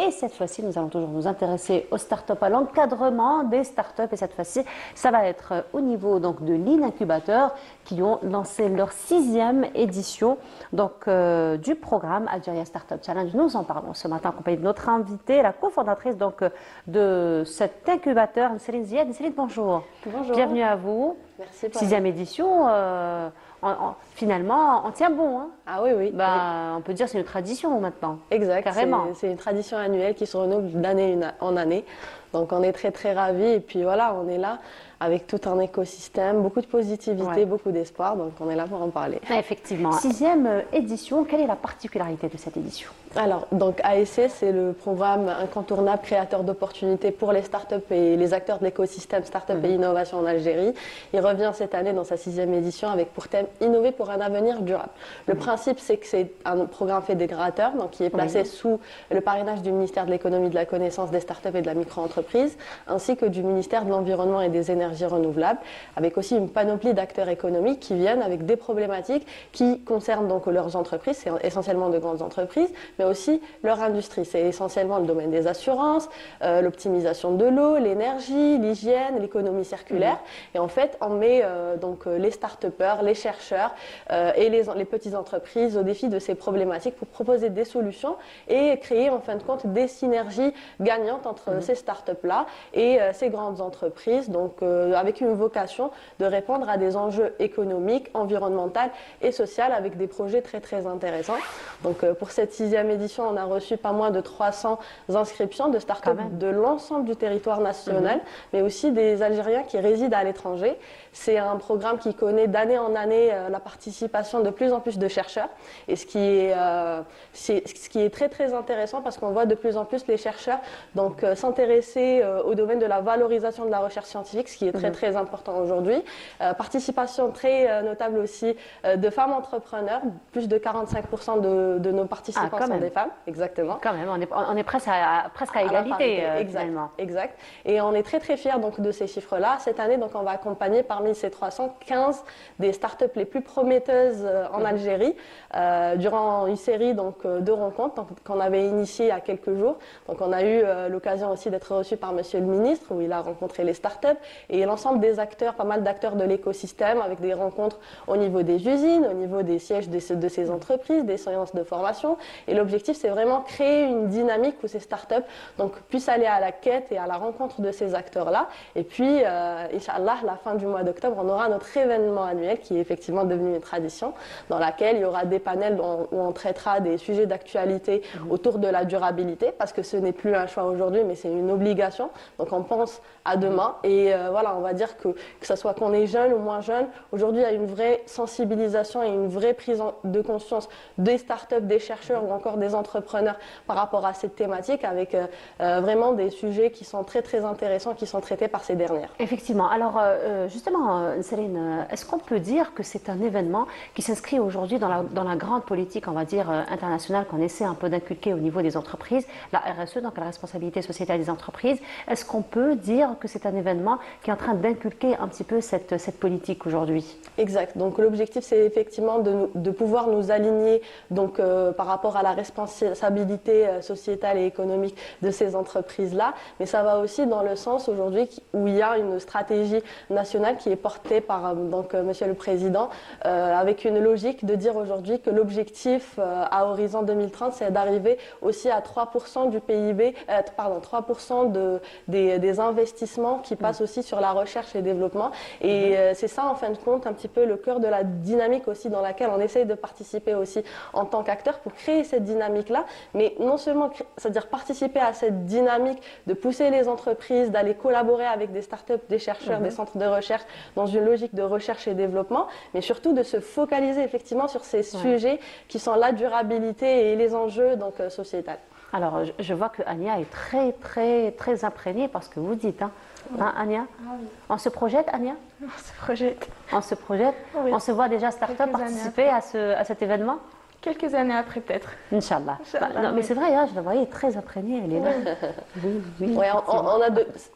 Et cette fois-ci, nous allons toujours nous intéresser aux startups, à l'encadrement des startups. Et cette fois-ci, ça va être au niveau donc, de l'Incubateur qui ont lancé leur 6e édition donc, du programme Algeria Startup Challenge. Nous en parlons ce matin en compagnie de notre invitée, la cofondatrice donc, de cet incubateur, Céline Ziad. Céline, bonjour. Bonjour. Bienvenue à vous. Merci. 6e édition. Finalement, on tient bon. Hein. Ah oui, oui. On peut dire que c'est une tradition maintenant. Exact. Carrément. C'est une tradition annuelle qui se renouvelle d'année en année. Donc on est très très ravis et puis voilà, on est là avec tout un écosystème, beaucoup de positivité, beaucoup d'espoir, donc on est là pour en parler. Effectivement. 6e édition, quelle est la particularité de cette édition? Alors, donc ASC, c'est le programme incontournable créateur d'opportunités pour les startups et les acteurs de l'écosystème startup et innovation en Algérie. Il revient cette année dans sa 6e édition avec pour thème Innover pour un avenir durable. Le principe, c'est que c'est un programme fédérateur, donc qui est placé sous le parrainage du ministère de l'économie, de la connaissance, des startups et de la micro-entreprise, ainsi que du ministère de l'environnement et des énergies renouvelables, avec aussi une panoplie d'acteurs économiques qui viennent avec des problématiques qui concernent donc leurs entreprises, c'est essentiellement de grandes entreprises, mais aussi leur industrie. C'est essentiellement le domaine des assurances, l'optimisation de l'eau, l'énergie, l'hygiène, l'économie circulaire. Et en fait, on met donc les start-upers, les chercheurs et les petites entreprises au défi de ces problématiques pour proposer des solutions et créer en fin de compte des synergies gagnantes entre ces start-up-là et ces grandes entreprises. Donc avec une vocation de répondre à des enjeux économiques, environnementaux et sociaux avec des projets très très intéressants. Donc pour cette 6e édition, on a reçu pas moins de 300 inscriptions de start-up de l'ensemble du territoire national, mais aussi des Algériens qui résident à l'étranger. C'est un programme qui connaît d'année en année la participation de plus en plus de chercheurs, et ce qui est très très intéressant parce qu'on voit de plus en plus les chercheurs donc s'intéresser au domaine de la valorisation de la recherche scientifique, ce qui est très très important aujourd'hui. Participation très notable aussi de femmes entrepreneurs, plus de 45% de nos participants sont des femmes, exactement. Quand même, on est presque à égalité, finalement. Exact. Et on est très très fiers donc de ces chiffres-là. Cette année, donc on va accompagner parmi ces 315 des startups les plus prometteuses en Algérie durant une série donc de rencontres qu'on avait initiées il y a quelques jours. Donc on a eu l'occasion aussi d'être reçu par Monsieur le ministre où il a rencontré les startups et l'ensemble des acteurs, pas mal d'acteurs de l'écosystème avec des rencontres au niveau des usines, au niveau des sièges de ces entreprises, des séances de formation. Et l'objectif, c'est vraiment créer une dynamique où ces startups donc, puissent aller à la quête et à la rencontre de ces acteurs-là. Et puis, Inch'Allah, la fin du mois d'octobre, on aura notre événement annuel qui est effectivement devenu une tradition, dans laquelle il y aura des panels où on traitera des sujets d'actualité autour de la durabilité, parce que ce n'est plus un choix aujourd'hui, mais c'est une obligation. Donc, on pense à demain. Et voilà, on va dire que ce soit qu'on est jeune ou moins jeune, aujourd'hui, il y a une vraie sensibilisation et une vraie prise de conscience des startups, des chercheurs ou encore des entrepreneurs par rapport à cette thématique avec vraiment des sujets qui sont très très intéressants qui sont traités par ces dernières. Effectivement. Alors justement, Céline, est-ce qu'on peut dire que c'est un événement qui s'inscrit aujourd'hui dans la grande politique, on va dire, internationale qu'on essaie un peu d'inculquer au niveau des entreprises, la RSE, donc la responsabilité sociétale des entreprises. Est-ce qu'on peut dire que c'est un événement qui est en train d'inculquer un petit peu cette politique aujourd'hui? Exact. Donc l'objectif, c'est effectivement de pouvoir nous aligner donc, par rapport à la responsabilité sociétale et économique de ces entreprises-là. Mais ça va aussi dans le sens aujourd'hui où il y a une stratégie nationale qui est portée par donc, Monsieur le Président avec une logique de dire aujourd'hui que l'objectif à horizon 2030, c'est d'arriver aussi à 3% du PIB, 3% des investissements qui passent aussi sur la recherche et développement. Et c'est ça, en fin de compte, un petit peu le cœur de la dynamique aussi dans laquelle on essaye de participer aussi en tant qu'acteur pour créer cette dynamique-là, mais non seulement, c'est-à-dire participer à cette dynamique de pousser les entreprises, d'aller collaborer avec des startups, des chercheurs, des centres de recherche dans une logique de recherche et développement, mais surtout de se focaliser effectivement sur ces sujets qui sont la durabilité et les enjeux donc, sociétals. Alors, je vois que Ania est très, très, très imprégnée par ce que vous dites. Hein, Ania? Oui. On se projette, Ania? On se projette. On se projette? Oui. On se voit déjà start-up participer à cet événement? quelques années après peut-être. Inch'Allah. Inch'Allah, Non, mais oui. c'est vrai, hein, je la voyais très imprégnée, elle est là. Oui, oui. Ouais, effectivement.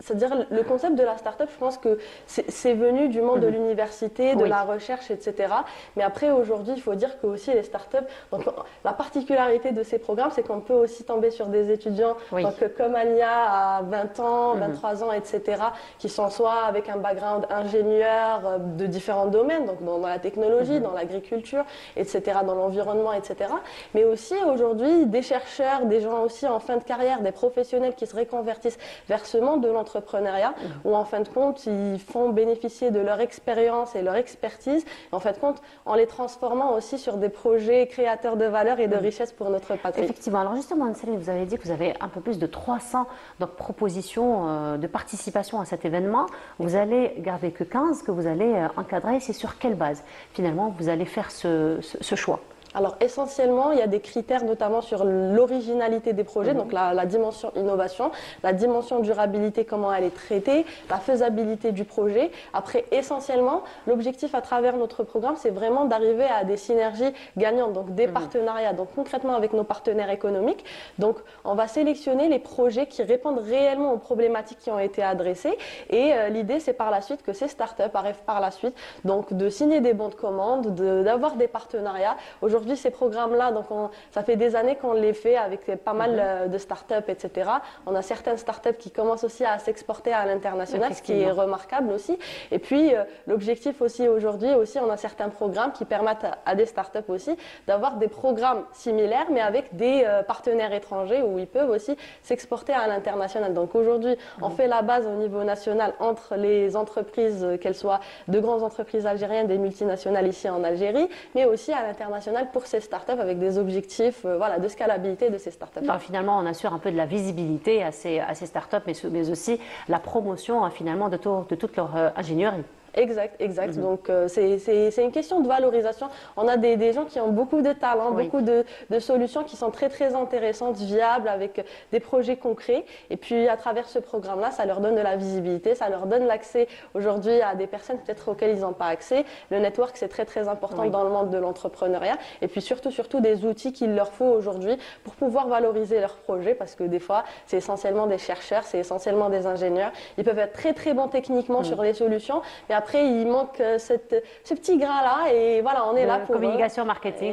c'est-à-dire le concept de la start-up, je pense que c'est venu du monde de l'université, de Oui. la recherche, etc. Mais après, aujourd'hui, il faut dire que aussi les start-up, donc, la particularité de ces programmes, c'est qu'on peut aussi tomber sur des étudiants Oui. donc, comme Ania à 20 ans, 23 ans, etc., qui sont soit avec un background ingénieur de différents domaines, donc dans la technologie, dans l'agriculture, etc., dans l'environnement, etc. Mais aussi aujourd'hui des chercheurs, des gens aussi en fin de carrière, des professionnels qui se reconvertissent vers ce monde de l'entrepreneuriat, où en fin de compte, ils font bénéficier de leur expérience et leur expertise, en fin de compte, en les transformant aussi sur des projets créateurs de valeur et de richesse pour notre patrie. Effectivement. Alors justement, Anne-Céline, vous avez dit que vous avez un peu plus de 300 donc, propositions de participation à cet événement. Vous allez garder que 15 que vous allez encadrer. C'est sur quelle base, finalement, vous allez faire ce choix? Alors essentiellement, il y a des critères notamment sur l'originalité des projets, donc la dimension innovation, la dimension durabilité, comment elle est traitée, la faisabilité du projet. Après, essentiellement, l'objectif à travers notre programme, c'est vraiment d'arriver à des synergies gagnantes, donc des partenariats, donc concrètement avec nos partenaires économiques. Donc on va sélectionner les projets qui répondent réellement aux problématiques qui ont été adressées et l'idée, c'est par la suite que ces startups arrivent par la suite donc de signer des bons de commande, d'avoir des partenariats. Aujourd'hui, ces programmes-là, donc ça fait des années qu'on les fait avec pas mal de startups, etc. On a certaines startups qui commencent aussi à s'exporter à l'international, ce qui est remarquable aussi. Et puis, l'objectif aussi aujourd'hui, aussi, on a certains programmes qui permettent à des startups aussi d'avoir des programmes similaires, mais avec des partenaires étrangers où ils peuvent aussi s'exporter à l'international. Donc aujourd'hui, on fait la base au niveau national entre les entreprises, qu'elles soient de grandes entreprises algériennes, des multinationales ici en Algérie, mais aussi à l'international pour ces startups avec des objectifs voilà, de scalabilité de ces startups. Alors, finalement, on assure un peu de la visibilité à ces startups, mais aussi la promotion finalement de toute leur ingénierie. Exact, exact. Donc, c'est une question de valorisation. On a des gens qui ont beaucoup de talent, beaucoup de solutions qui sont très, très intéressantes, viables, avec des projets concrets. Et puis, à travers ce programme-là, ça leur donne de la visibilité, ça leur donne l'accès aujourd'hui à des personnes peut-être auxquelles ils n'ont pas accès. Le network, c'est très, très important dans le monde de l'entrepreneuriat. Et puis, surtout des outils qu'il leur faut aujourd'hui pour pouvoir valoriser leurs projets, parce que des fois, c'est essentiellement des chercheurs, c'est essentiellement des ingénieurs. Ils peuvent être très, très bons techniquement sur les solutions, mais après, il manque ce petit grain-là et voilà, on est là pour... Communication, marketing,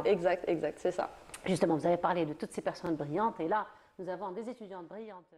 Exact, c'est ça. Justement, vous avez parlé de toutes ces personnes brillantes et là, nous avons des étudiantes brillantes.